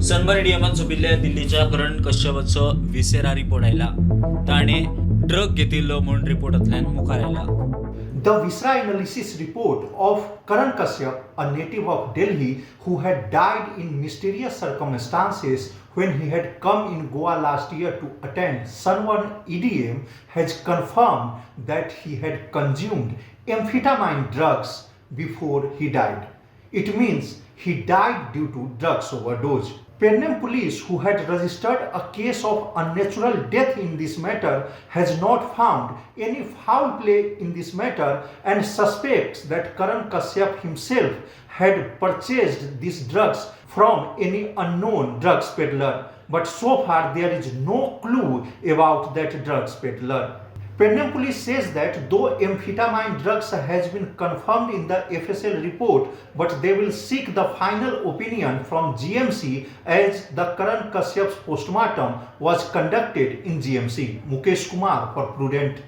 Sunburn EDMान सोपिल्ल्या दिल्लीच्या करण कश्यपचो viscera report आयला. ताणे ड्रग घेतिल्लो म्हूण रिपोर्टांतल्यान मुखार आयला. The Viscera analysis report of Karan Kashyap, a native of Delhi who had died in mysterious circumstances when he had come in Goa last year to attend Sunburn EDM, has confirmed that he had consumed amphetamine drugs before he died. It means he died due to drugs overdose. Prudent police, who had registered a case of unnatural death in this matter, has not found any foul play in this matter and suspects that Karan Kashyap himself had purchased these drugs from any unknown drugs peddler. But so far there is no clue about that drugs peddler. Prudent police says that though amphetamine drugs has been confirmed in the FSL report, but they will seek the final opinion from GMC as the Karan Kashyap's postmortem was conducted in GMC. Mukesh Kumar for Prudent.